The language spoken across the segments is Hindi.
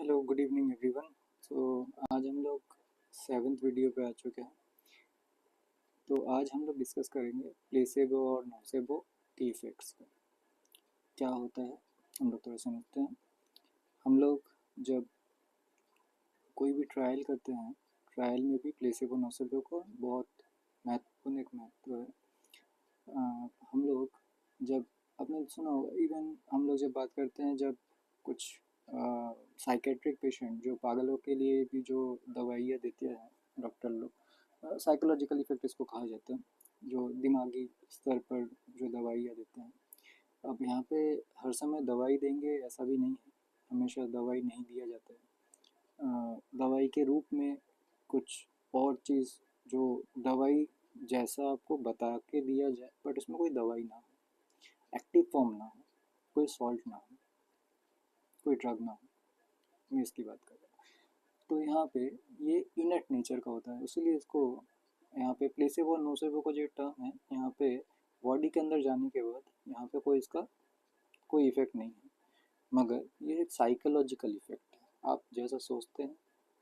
Hello good evening everyone. So आज हम लोग 7th वीडियो पे आ चुके हैं। तो आज हम लोग डिस्कस करेंगे प्लेसेबो और नोसेबो के इफ़ेक्ट्स को। क्या होता है हम लोग थोड़ा समझते हैं। हम लोग जब कोई भी ट्रायल करते हैं, ट्रायल में भी प्लेसेबो नोसेबो को बहुत महत्वपूर्ण एक महत्व है। हम लोग जब आपने सुना होगा, इवन हम लोग जब बात करते हैं, जब कुछ साइकेट्रिक पेशेंट जो पागलों के लिए भी जो दवाइयाँ देते हैं डॉक्टर लोग, साइकोलॉजिकल इफेक्ट इसको कहा जाता है, जो दिमागी स्तर पर जो दवाइयाँ देते हैं। अब यहाँ पे हर समय दवाई देंगे ऐसा भी नहीं है, हमेशा दवाई नहीं दिया जाता है। दवाई के रूप में कुछ और चीज़ जो दवाई जैसा आपको बता के दिया जाए, बट उसमें कोई दवाई ना हो, एक्टिव फॉर्म ना हो, कोई सॉल्ट ना हो, कोई ड्रग ना हो, मैं इसकी बात कर रहा हूँ। तो यहाँ पे ये इनट नेचर का होता है, इसीलिए इसको यहाँ पे प्लेसेबो और नोसेबो का जो टर्म है, यहाँ पे बॉडी के अंदर जाने के बाद यहाँ पे कोई इसका कोई इफेक्ट नहीं है, मगर ये एक साइकोलॉजिकल इफेक्ट है। आप जैसा सोचते हैं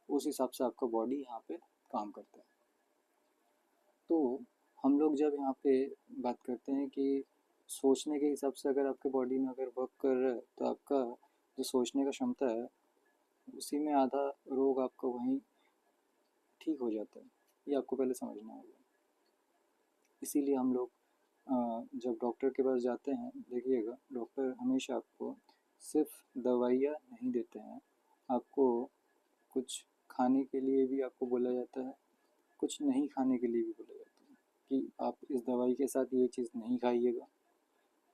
उस हिसाब से आपका बॉडी यहाँ पे काम करता है। तो हम लोग जब यहाँ पे बात करते हैं कि सोचने के हिसाब से अगर आपके बॉडी में अगर वर्क कर रहा है, तो आपका जो सोचने का क्षमता है उसी में आधा रोग आपका वहीं ठीक हो जाता है। ये आपको पहले समझना होगा। इसीलिए हम लोग जब डॉक्टर के पास जाते हैं, देखिएगा डॉक्टर हमेशा आपको सिर्फ दवाइयाँ नहीं देते हैं, आपको कुछ खाने के लिए भी आपको बोला जाता है, कुछ नहीं खाने के लिए भी बोला जाता है कि आप इस दवाई के साथ ये चीज़ नहीं खाइएगा।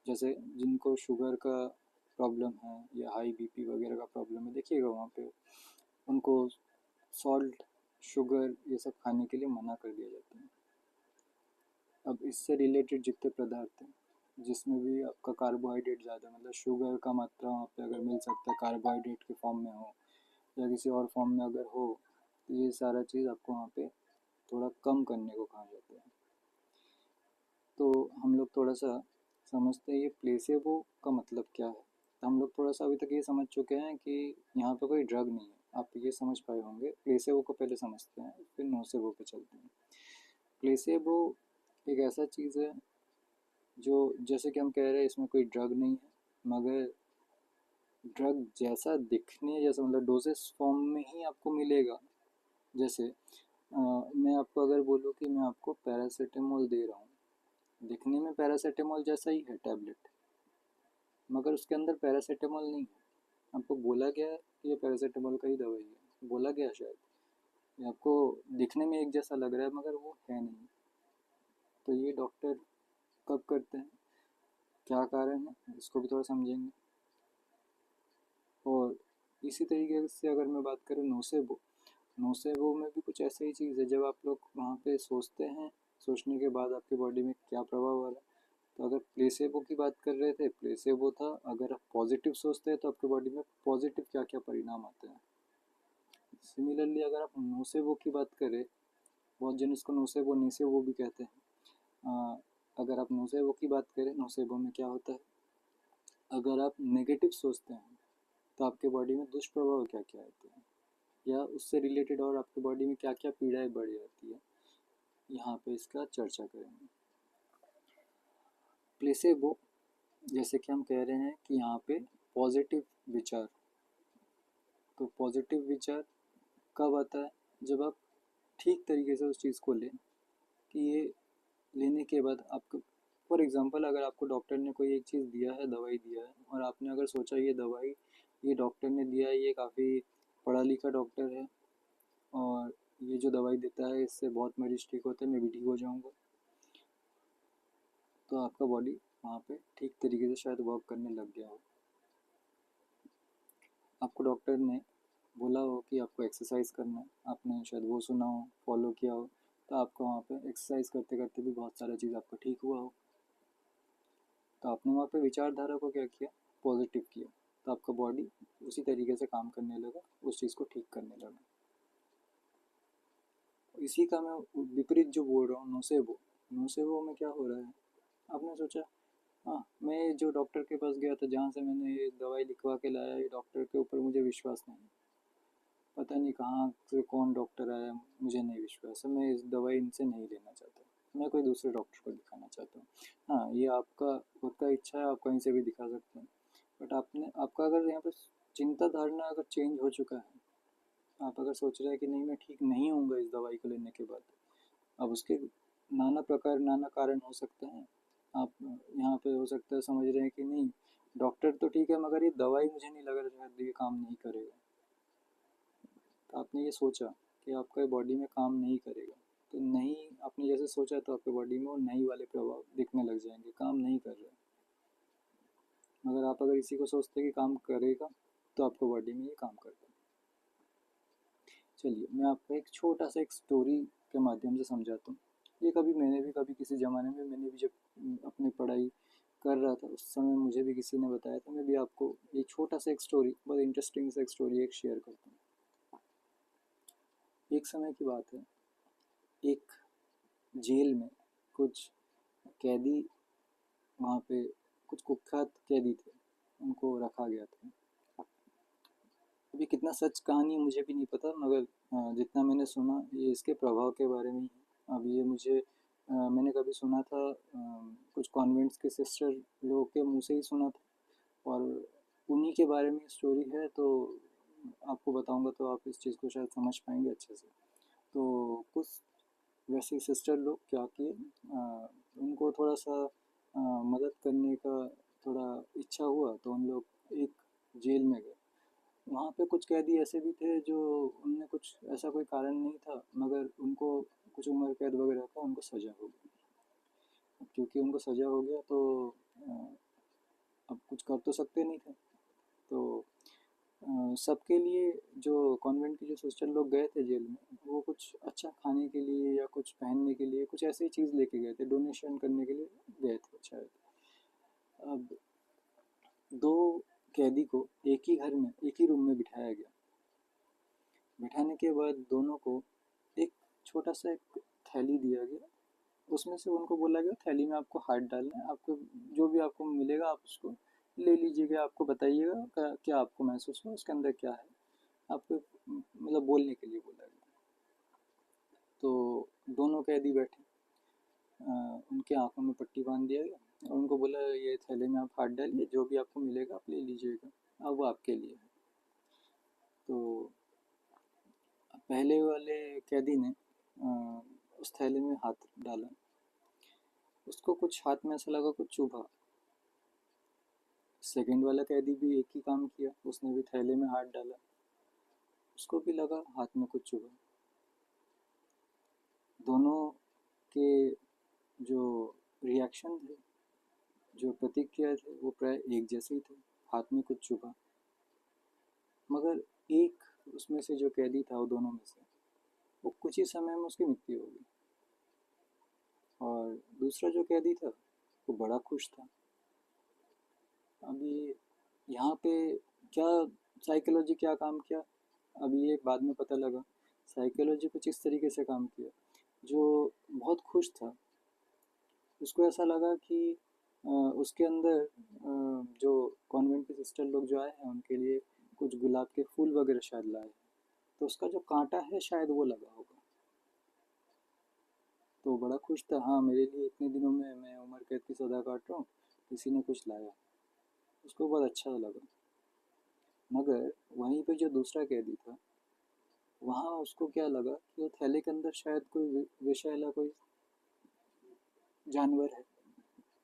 जैसे जिनको शुगर का प्रॉब्लम है या हाई बीपी वगैरह का प्रॉब्लम है, देखिएगा वहाँ पे उनको सॉल्ट, शुगर ये सब खाने के लिए मना कर दिया जाता है। अब इससे रिलेटेड जितने पदार्थ हैं जिसमें भी आपका कार्बोहाइड्रेट ज़्यादा, मतलब शुगर का मात्रा वहाँ पे अगर मिल सकता है कार्बोहाइड्रेट के फॉर्म में हो या किसी और फॉर्म में अगर हो, तो ये सारा चीज़ आपको वहाँ पे थोड़ा कम करने को कहा जाता है। तो हम लोग थोड़ा सा समझते हैं ये प्लेसेबो का मतलब क्या है। तो हम लोग थोड़ा सा अभी तक ये समझ चुके हैं कि यहाँ पे कोई ड्रग नहीं है, आप ये समझ पाए होंगे। प्लेसेबो को पहले समझते हैं, फिर नोसेबो पे चलते हैं। प्लेसेबो एक ऐसा चीज़ है जो, जैसे कि हम कह रहे हैं इसमें कोई ड्रग नहीं है, मगर ड्रग जैसा दिखने जैसा, मतलब डोजेस फॉर्म में ही आपको मिलेगा। जैसे मैं आपको अगर बोलूँ कि मैं आपको पैरासीटामोल दे रहा हूँ, दिखने में पैरासीटामोल जैसा ही है टैबलेट, मगर उसके अंदर पैरासीटामोल नहीं है। आपको बोला गया है कि ये पैरासीटामोल का ही दवाई है, बोला गया शायद, ये आपको दिखने में एक जैसा लग रहा है मगर वो है नहीं। तो ये डॉक्टर कब करते हैं, क्या कारण है, इसको भी थोड़ा समझेंगे। और इसी तरीके से अगर मैं बात करूँ नोसेबो, नोसेबो में भी कुछ ऐसा ही चीज़ है। जब आप लोग वहाँ पे सोचते हैं, सोचने के बाद आपकी बॉडी में क्या प्रभाव आ रहा है। तो अगर प्लेसेबो की बात कर रहे थे, प्लेसेबो था, अगर आप पॉजिटिव सोचते हैं तो आपकी बॉडी में पॉजिटिव क्या क्या परिणाम आते हैं। सिमिलरली अगर आप नोसेबो की बात करें, बहुत जन इसको नोसेबो नीसेबो भी कहते हैं। अगर आप नोसेबो की बात करें, नोसेबो में क्या होता है, अगर आप नेगेटिव सोचते हैं तो आपके बॉडी में दुष्प्रभाव क्या क्या आते हैं, या उससे रिलेटेड और आपकी बॉडी में क्या क्या पीड़ाएं बढ़ जाती है, यहाँ पे इसका चर्चा करेंगे। प्लेसेबो, जैसे कि हम कह रहे हैं कि यहाँ पे पॉजिटिव विचार, तो पॉजिटिव विचार कब आता है, जब आप ठीक तरीके से उस चीज़ को लें, कि ये लेने के बाद आपको, फॉर एग्ज़ाम्पल अगर आपको डॉक्टर ने कोई एक चीज़ दिया है, दवाई दिया है, और आपने अगर सोचा ये दवाई ये डॉक्टर ने दिया है, ये काफ़ी पढ़ा लिखा डॉक्टर है और ये जो दवाई देता है इससे बहुत मरीज ठीक होते हैं, मैं भी ठीक हो जाऊँगा, तो आपका बॉडी वहाँ पे ठीक तरीके से शायद वर्क करने लग गया हो। आपको डॉक्टर ने बोला हो कि आपको एक्सरसाइज करना है, आपने शायद वो सुना हो, फॉलो किया हो, तो आपको वहाँ पे एक्सरसाइज करते करते भी बहुत सारा चीज़ आपका ठीक हुआ हो। तो आपने वहाँ पे विचारधारा को क्या किया, पॉजिटिव किया, तो आपका बॉडी उसी तरीके से काम करने लगा, उस चीज़ को ठीक करने लगा। इसी का मैं विपरीत जो बोल रहा हूँ, नोसेबो, नोसेबो में क्या हो रहा है, आपने सोचा हाँ, मैं जो डॉक्टर के पास गया था, जहाँ से मैंने ये दवाई लिखवा के लाया, ये डॉक्टर के ऊपर मुझे विश्वास नहीं, पता नहीं कहाँ से कौन डॉक्टर आया, मुझे नहीं विश्वास है, मैं इस दवाई इनसे नहीं लेना चाहता, मैं कोई दूसरे डॉक्टर को दिखाना चाहता हूँ। हाँ, ये आपका खुद का इच्छा है, आप कहीं से भी दिखा सकते हैं, बट आपका अगर यहाँ पर चिंता धारणा अगर चेंज हो चुका है, आप अगर सोच रहे हैं कि नहीं मैं ठीक नहीं होऊंगा इस दवाई को लेने के बाद, अब उसके नाना प्रकार नाना कारण हो सकते हैं। आप यहाँ पे हो सकता है समझ रहे हैं कि नहीं, डॉक्टर तो ठीक है मगर ये दवाई मुझे नहीं लग रहा शायद ये काम नहीं करेगा। तो आपने ये सोचा कि आपका बॉडी में काम नहीं करेगा, तो नहीं, आपने जैसे सोचा तो आपके बॉडी में वो नहीं वाले प्रभाव दिखने लग जाएंगे, काम नहीं कर रहा है। मगर आप अगर इसी को सोचते कि काम करेगा तो आपको बॉडी में ये काम करता है। चलिए मैं आपको एक छोटा सा एक स्टोरी के माध्यम से समझाता हूँ। ये मैंने भी कभी किसी ज़माने में, मैंने भी जब अपनी पढ़ाई कर रहा था उस समय मुझे भी किसी ने बताया था। मैं भी आपको ये छोटा सा एक स्टोरी, बहुत इंटरेस्टिंग सा एक स्टोरी एक शेयर करता हूँ। एक समय की बात है, एक जेल में कुछ कैदी, वहाँ पे कुछ कुख्यात कैदी थे, उनको रखा गया था। अभी कितना सच कहानी मुझे भी नहीं पता, मगर जितना मैंने सुना ये इसके प्रभाव के बारे में ही है। अब ये मुझे मैंने कभी सुना था, कुछ कॉन्वेंट्स के सिस्टर लोगों के मुंह से ही सुना था, और उन्हीं के बारे में स्टोरी है, तो आपको बताऊंगा तो आप इस चीज़ को शायद समझ पाएंगे अच्छे से। तो कुछ वैसे सिस्टर लोग क्या किए, उनको थोड़ा सा मदद करने का थोड़ा इच्छा हुआ, तो उन लोग एक जेल में गए। वहाँ पे कुछ कैदी ऐसे भी थे जो, उनने कुछ ऐसा कोई कारण नहीं था मगर उनको कुछ उम्र कैद वगैरह का उनको सज़ा हो गई। क्योंकि उनको सज़ा हो गया तो अ, अब कुछ कर तो सकते नहीं थे। तो सबके लिए जो कॉन्वेंट के जो सिस्टर लोग गए थे जेल में, वो कुछ अच्छा खाने के लिए या कुछ पहनने के लिए कुछ ऐसी चीज़ लेके गए थे, डोनेशन करने के लिए गए थे शायद। अब दो कैदी को एक ही घर में एक ही रूम में बिठाया गया। बिठाने के बाद दोनों को एक छोटा सा एक थैली दिया गया, उसमें से उनको बोला गया थैली में आपको हाथ डालना है, आपको जो भी आपको मिलेगा आप उसको ले लीजिएगा, आपको बताइएगा क्या आपको महसूस हुआ, उसके अंदर क्या है, आपको मतलब बोलने के लिए बोला गया। तो दोनों कैदी बैठे, उनके आंखों में पट्टी बांध दिया गया और उनको बोला ये थैले में आप हाथ डालिए, जो भी आपको मिलेगा आप ले लीजिएगा, अब वो आपके लिए है। तो पहले वाले कैदी ने उस थैले में हाथ डाला, उसको कुछ हाथ में ऐसा लगा कुछ चुभा। सेकंड वाला कैदी भी एक ही काम किया, उसने भी थैले में हाथ डाला, उसको भी लगा हाथ में कुछ चुभा। दोनों के जो रिएक्शन थे, जो प्रतिक्रिया थे, वो प्राय एक जैसे ही थे, हाथ में कुछ चुभा। मगर एक उसमें से जो कैदी था, वो दोनों में से, वो कुछ ही समय में उसकी मृत्यु हो गई। और दूसरा जो कैदी था वो बड़ा खुश था। अभी यहाँ पे क्या साइकोलॉजी क्या काम किया, अभी ये बाद में पता लगा। साइकोलॉजी कुछ इस तरीके से काम किया, जो बहुत खुश था उसको ऐसा लगा कि उसके अंदर जो कॉन्वेंट के सिस्टर लोग जो आए हैं उनके लिए कुछ गुलाब के फूल वगैरह शायद लाए, तो उसका जो कांटा है शायद वो लगा होगा। तो बड़ा खुश था, हाँ मेरे लिए इतने दिनों में मैं उम्र कैद की सज़ा काट रहा हूँ, किसी ने कुछ लाया, उसको बहुत अच्छा लगा। मगर वहीं पे जो दूसरा कैदी था, वहाँ उसको क्या लगा कि वो थैले के अंदर शायद कोई विषैला कोई जानवर है,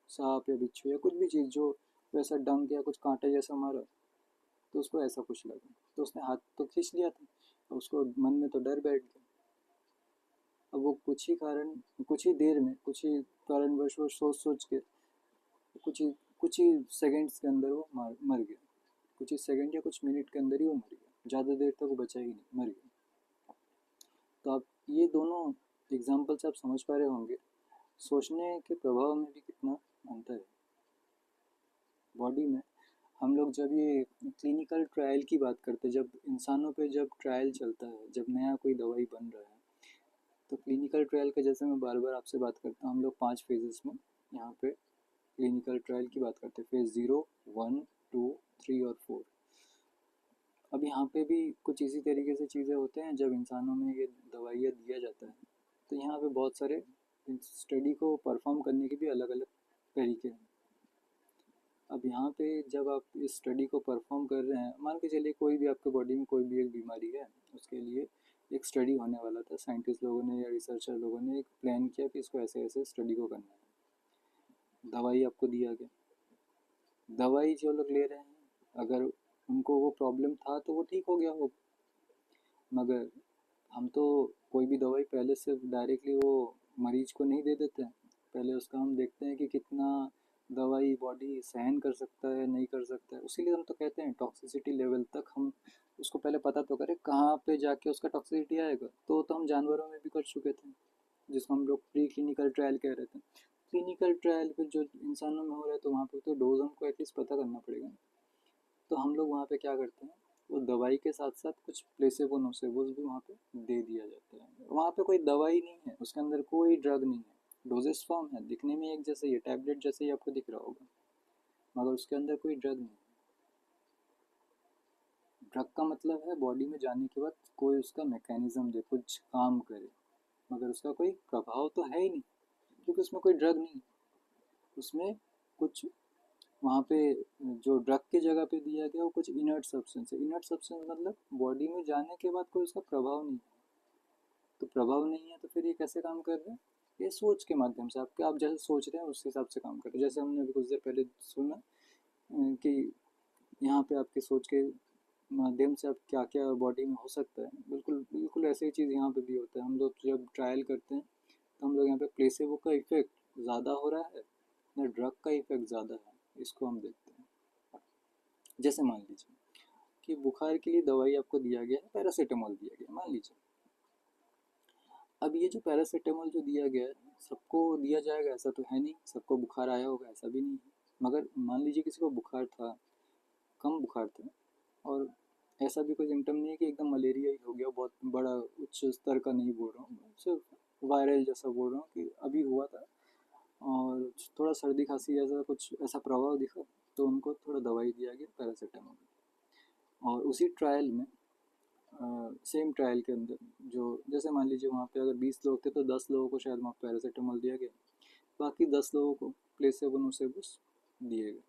सांप या बिच्छू या कुछ भी चीज़ जो वैसा डंक या कुछ कांटे जैसा मारा, तो उसको ऐसा कुछ लगा, तो उसने हाथ तो खींच लिया था, और उसको मन में तो डर बैठ गया। अब वो कुछ ही देर में, कुछ ही कारणवश वो सोच सोच के कुछ ही सेकंड्स के अंदर वो मर गया। कुछ ही सेकंड या कुछ मिनट के अंदर ही वो मर गया, ज़्यादा देर तक वो बचा ही नहीं, मर गया। तो आप ये दोनों एग्जाम्पल्स आप समझ पा रहे होंगे, सोचने के प्रभाव में भी कितना अंतर है बॉडी में। हम लोग जब ये क्लिनिकल ट्रायल की बात करते हैं, जब इंसानों पे जब ट्रायल चलता है, जब नया कोई दवाई बन रहा है, तो क्लिनिकल ट्रायल का जैसे मैं बार बार आपसे बात करता हूँ, हम लोग 5 फेजेस में यहाँ पे क्लिनिकल ट्रायल की बात करते हैं, फेज़ 0, 1, 2, 3 और 4। अब यहाँ पे भी कुछ इसी तरीके से चीज़ें होते हैं जब इंसानों में ये दवाइयाँ दिया जाता है। तो यहाँ पे बहुत सारे स्टडी को परफॉर्म करने के भी अलग अलग तरीके हैं। अब यहाँ पे जब आप इस स्टडी को परफॉर्म कर रहे हैं, मान के चलिए कोई भी आपके बॉडी में कोई भी एक बीमारी है, उसके लिए एक स्टडी होने वाला था। साइंटिस्ट लोगों ने या रिसर्चर लोगों ने एक प्लान किया कि इसको ऐसे ऐसे स्टडी को करना है। दवाई आपको दिया गया, दवाई जो लोग ले रहे हैं अगर उनको वो प्रॉब्लम था तो वो ठीक हो गया हो, मगर हम तो कोई भी दवाई पहले से डायरेक्टली वो मरीज को नहीं दे देते हैं। पहले उसका हम देखते हैं कि कितना दवाई बॉडी सहन कर सकता है, नहीं कर सकता है। उसीलिए हम तो कहते हैं टॉक्सिसिटी लेवल तक हम उसको पहले पता तो करें कहाँ पे जाके उसका टॉक्सिसिटी आएगा। तो हम जानवरों में भी कर चुके थे, जिसको हम लोग प्री क्लिनिकल ट्रायल कह रहे थे। क्लिनिकल ट्रायल पे जो इंसानों में हो रहा है तो वहाँ पे तो डोज हमको एटलीस्ट पता करना पड़ेगा। तो हम लोग वहाँ पे क्या करते हैं, वो दवाई के साथ साथ कुछ प्लेसेबो नोसेबोस भी वहाँ पे दे दिया जाता है। वहाँ पे कोई दवाई नहीं है, उसके अंदर कोई ड्रग नहीं है, डोजेस फॉर्म है, दिखने में एक जैसे ही टैबलेट जैसे ही आपको दिख रहा होगा, मगर उसके अंदर कोई ड्रग नहीं है। ड्रग का मतलब है बॉडी में जाने के बाद कोई उसका मैकेनिज्म दे, कुछ काम करे, मगर उसका कोई प्रभाव तो है ही नहीं, क्योंकि उसमें कोई ड्रग नहीं है। उसमें कुछ वहाँ पे जो ड्रग की जगह पे दिया गया वो कुछ इनर्ट सब्सटेंस है। इनर्ट सब्सटेंस मतलब बॉडी में जाने के बाद कोई उसका प्रभाव नहीं है। तो प्रभाव नहीं है तो फिर ये कैसे काम कर रहे हैं? ये सोच के माध्यम से, आपके आप जैसे सोच रहे हैं उस हिसाब से काम कर रहे हैं। जैसे हमने अभी कुछ देर पहले सुना कि यहाँ पे आपकी सोच के माध्यम से आप क्या क्या बॉडी में हो सकता है, बिल्कुल बिल्कुल ऐसे ही चीज़ यहाँ पे भी होता है। हम लोग जब ट्रायल करते हैं तो हम लोग यहाँ पे प्लेसेबो का इफेक्ट ज़्यादा हो रहा है या ड्रग का इफेक्ट ज़्यादा है, इसको हम देखते हैं। जैसे मान लीजिए कि बुखार के लिए दवाई आपको दिया गया है, पैरासीटामोल दिया गया मान लीजिए। अब ये जो पैरासीटामोल जो दिया गया है सबको दिया जाएगा ऐसा तो है नहीं, सबको बुखार आया होगा ऐसा भी नहीं है। मगर मान लीजिए किसी को बुखार था, कम बुखार था, और ऐसा भी कोई सिम्टम नहीं है कि एकदम मलेरिया ही हो गया, बहुत बड़ा उच्च स्तर का नहीं बोल रहा हूँ, सिर्फ वायरल जैसा बोल रहा हूँ कि अभी हुआ था और थोड़ा सर्दी खांसी जैसा कुछ ऐसा प्रभाव दिखा, तो उनको थोड़ा दवाई दिया गया पैरासीटामोल। और उसी ट्रायल में सेम ट्रायल के अंदर जो जैसे मान लीजिए वहाँ पे अगर 20 लोग थे तो 10 लोगों को शायद वहाँ पैरासीटामोल दिया गया, बाकी 10 लोगों को प्लेसेबो नोसेबोस दिए गए।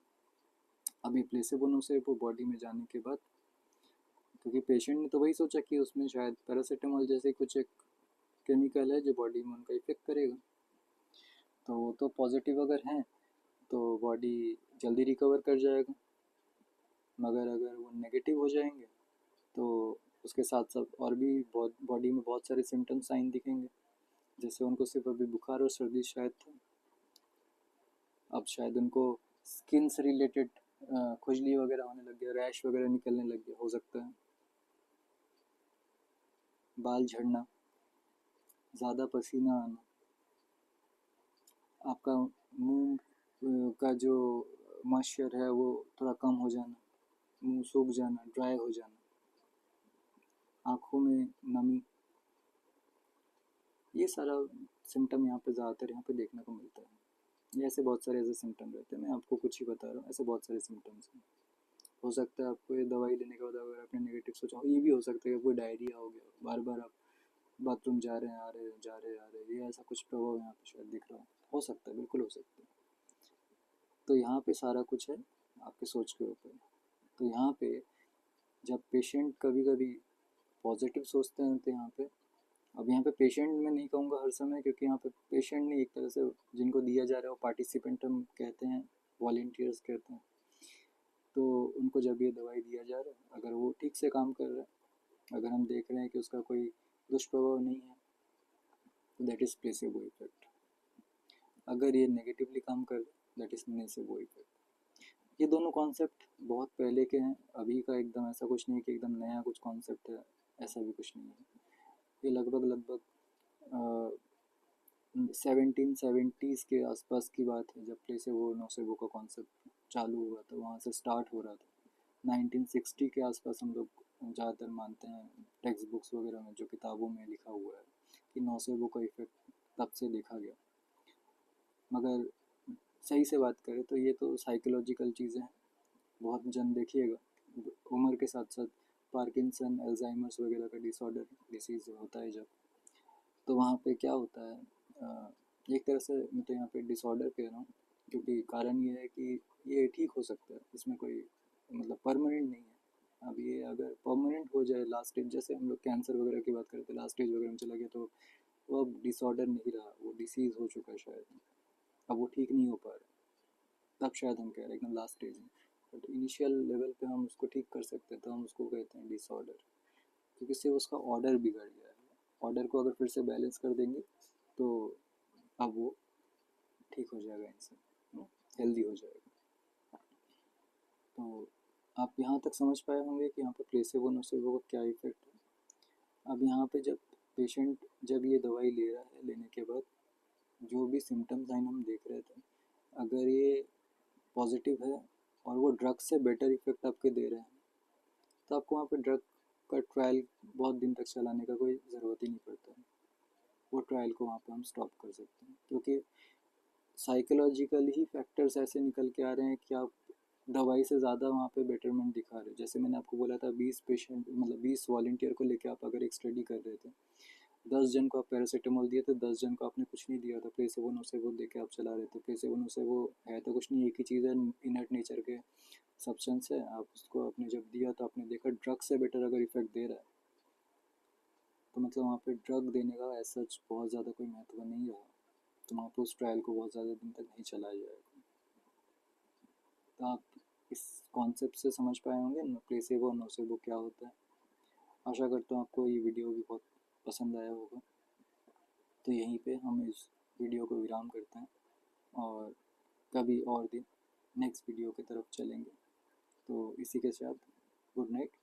अभी प्लेसेबो नोसेबो बॉडी में जाने के बाद, क्योंकि पेशेंट ने तो वही सोचा कि उसमें शायद पैरासीटामोल जैसे कुछ एक केमिकल है जो बॉडी में उनका इफेक्ट करेगा, तो वो तो पॉजिटिव अगर हैं तो बॉडी जल्दी रिकवर कर जाएगा। मगर अगर वो नेगेटिव हो जाएंगे तो उसके साथ साथ और भी बॉडी में बहुत सारे सिम्टम साइन दिखेंगे। जैसे उनको सिर्फ अभी बुखार और सर्दी शायद था, अब शायद उनको स्किन से रिलेटेड खुजली वगैरह होने लग गया, रैश वगैरह निकलने लग गया, हो सकता है बाल झड़ना, ज़्यादा पसीना आना, आपका मुंह का जो मॉइस्चर है वो थोड़ा कम हो जाना, मुंह सूख जाना, ड्राई हो जाना, आँखों में नमी, ये सारा सिम्टम यहाँ पे ज़्यादातर यहाँ पे देखने को मिलता है। ये ऐसे बहुत सारे ऐसे सिम्टम रहते हैं, मैं आपको कुछ ही बता रहा हूँ, ऐसे बहुत सारे सिम्टम्स हैं। हो सकता है आपको ये दवाई लेने के बाद अगर आपने नेगेटिव सोचा हो, ये भी हो सकता है कि कोई डायरिया हो गया, बार बार आप बाथरूम जा रहे हैं आ रहे हैं जा रहे हैं आ रहे हैं, ये ऐसा कुछ प्रभाव यहाँ पे शायद दिख रहा हो सकता है, बिल्कुल हो सकता है। तो यहाँ पे सारा कुछ है आपके सोच के ऊपर। तो यहाँ पे जब पेशेंट कभी कभी पॉजिटिव सोचते हैं तो यहाँ पे, अब यहाँ पे पेशेंट मैं नहीं कहूँगा हर समय, क्योंकि यहाँ पे पेशेंट नहीं, एक तरह से जिनको दिया जा रहा है वो पार्टिसिपेंट हम कहते हैं, वॉलेंटियर्स कहते हैं। तो उनको जब ये दवाई दिया जा रहा है, अगर वो ठीक से काम कर रहा है, अगर हम देख रहे हैं कि उसका कोई दुष्प्रभाव नहीं है, तो दैट इज़ प्लेसेबो इफेक्ट। अगर ये नेगेटिवली काम कर रहा है, दैट इज़ नोसेबो इफेक्ट। ये दोनों कॉन्सेप्ट बहुत पहले के हैं, अभी का एकदम ऐसा कुछ नहीं है कि एकदम नया कुछ कॉन्सेप्ट है, ऐसा भी कुछ नहीं है। ये लगभग लगभग 1770s के आसपास की बात है, जब प्लेसेबो नोसेबो का कॉन्सेप्ट चालू हुआ था, वहाँ से स्टार्ट हो रहा था। 1960 के आसपास हम लोग ज़्यादातर मानते हैं, टेक्स्ट बुक्स वगैरह में जो किताबों में लिखा हुआ है कि नोसेबो का इफेक्ट तब से देखा गया। मगर सही से बात करें तो ये तो साइकोलॉजिकल चीज़ें हैं, बहुत जन देखिएगा उम्र के साथ साथ पार्किंसन, अल्जाइमर्स वगैरह का डिसऑर्डर डिसीज़ होता है जब, तो वहाँ पे क्या होता है, एक तरह से मैं तो यहाँ पे डिसऑर्डर कह रहा हूँ क्योंकि कारण ये है कि ये ठीक हो सकता है, इसमें कोई मतलब परमानेंट नहीं है। अब ये अगर परमानेंट हो जाए लास्ट स्टेज, जैसे हम लोग कैंसर वगैरह की बात करते हैं, लास्ट स्टेज वगैरह में चला गया तो वो अब डिसऑर्डर नहीं रहा, वो डिसीज़ हो चुका है शायद, अब वो ठीक नहीं हो पा रहा, तब शायद हम कह रहे हैं एकदम लास्ट स्टेज में। बट इनिशियल लेवल पे हम उसको ठीक कर सकते हैं तो हम उसको कहते हैं डिसऑर्डर, क्योंकि इससे उसका ऑर्डर बिगड़ गया है। ऑर्डर को अगर फिर से बैलेंस कर देंगे तो अब वो ठीक हो जाएगा, इंसान हेल्दी हो जाएगा। तो आप यहाँ तक समझ पाए होंगे कि यहाँ पर प्लेसेबो नोसेबो का क्या इफेक्ट है। अब यहाँ पे जब पेशेंट जब ये दवाई ले रहा है, लेने के बाद जो भी सिम्टम साइन हम देख रहे थे, अगर ये पॉजिटिव है और वो ड्रग से बेटर इफेक्ट आपके दे रहे हैं, तो आपको वहाँ पे ड्रग का ट्रायल बहुत दिन तक चलाने का कोई ज़रूरत ही नहीं पड़ता है। वो ट्रायल को वहाँ पे हम स्टॉप कर सकते हैं, क्योंकि साइकोलॉजिकल ही फैक्टर्स ऐसे निकल के आ रहे हैं कि आप दवाई से ज़्यादा वहाँ पे बेटरमेंट दिखा रहे हैं। जैसे मैंने आपको बोला था 20 पेशेंट मतलब 20 वॉलंटियर को लेके आप अगर एक स्टडी कर रहे थे, 10 जन को आप पैरासीटामोल दिए थे, 10 जन को आपने कुछ नहीं दिया था, प्लेसेबो नोसेबो दे के आप चला रहे थे। प्लेसेबो नोसेबो है तो कुछ नहीं, एक ही चीज़ है, इनर्ट नेचर के सब्सटेंस है। आप उसको आपने जब दिया तो आपने देखा ड्रग से बेटर अगर इफेक्ट दे रहा है, तो मतलब वहाँ पे ड्रग देने का ऐसा सच बहुत ज़्यादा कोई महत्व नहीं रहा, तो वहाँ पे उस ट्रायल को बहुत ज़्यादा दिन तक नहीं चलाया जाएगा। तो आप इस कॉन्सेप्ट से समझ पाए होंगे प्लेसेबो और नोसेबो क्या होता है। आशा करता हूँ आपको ये वीडियो भी बहुत पसंद आया होगा। तो यहीं पे हम इस वीडियो को विराम करते हैं और कभी और दिन नेक्स्ट वीडियो की तरफ चलेंगे। तो इसी के साथ गुड नाइट।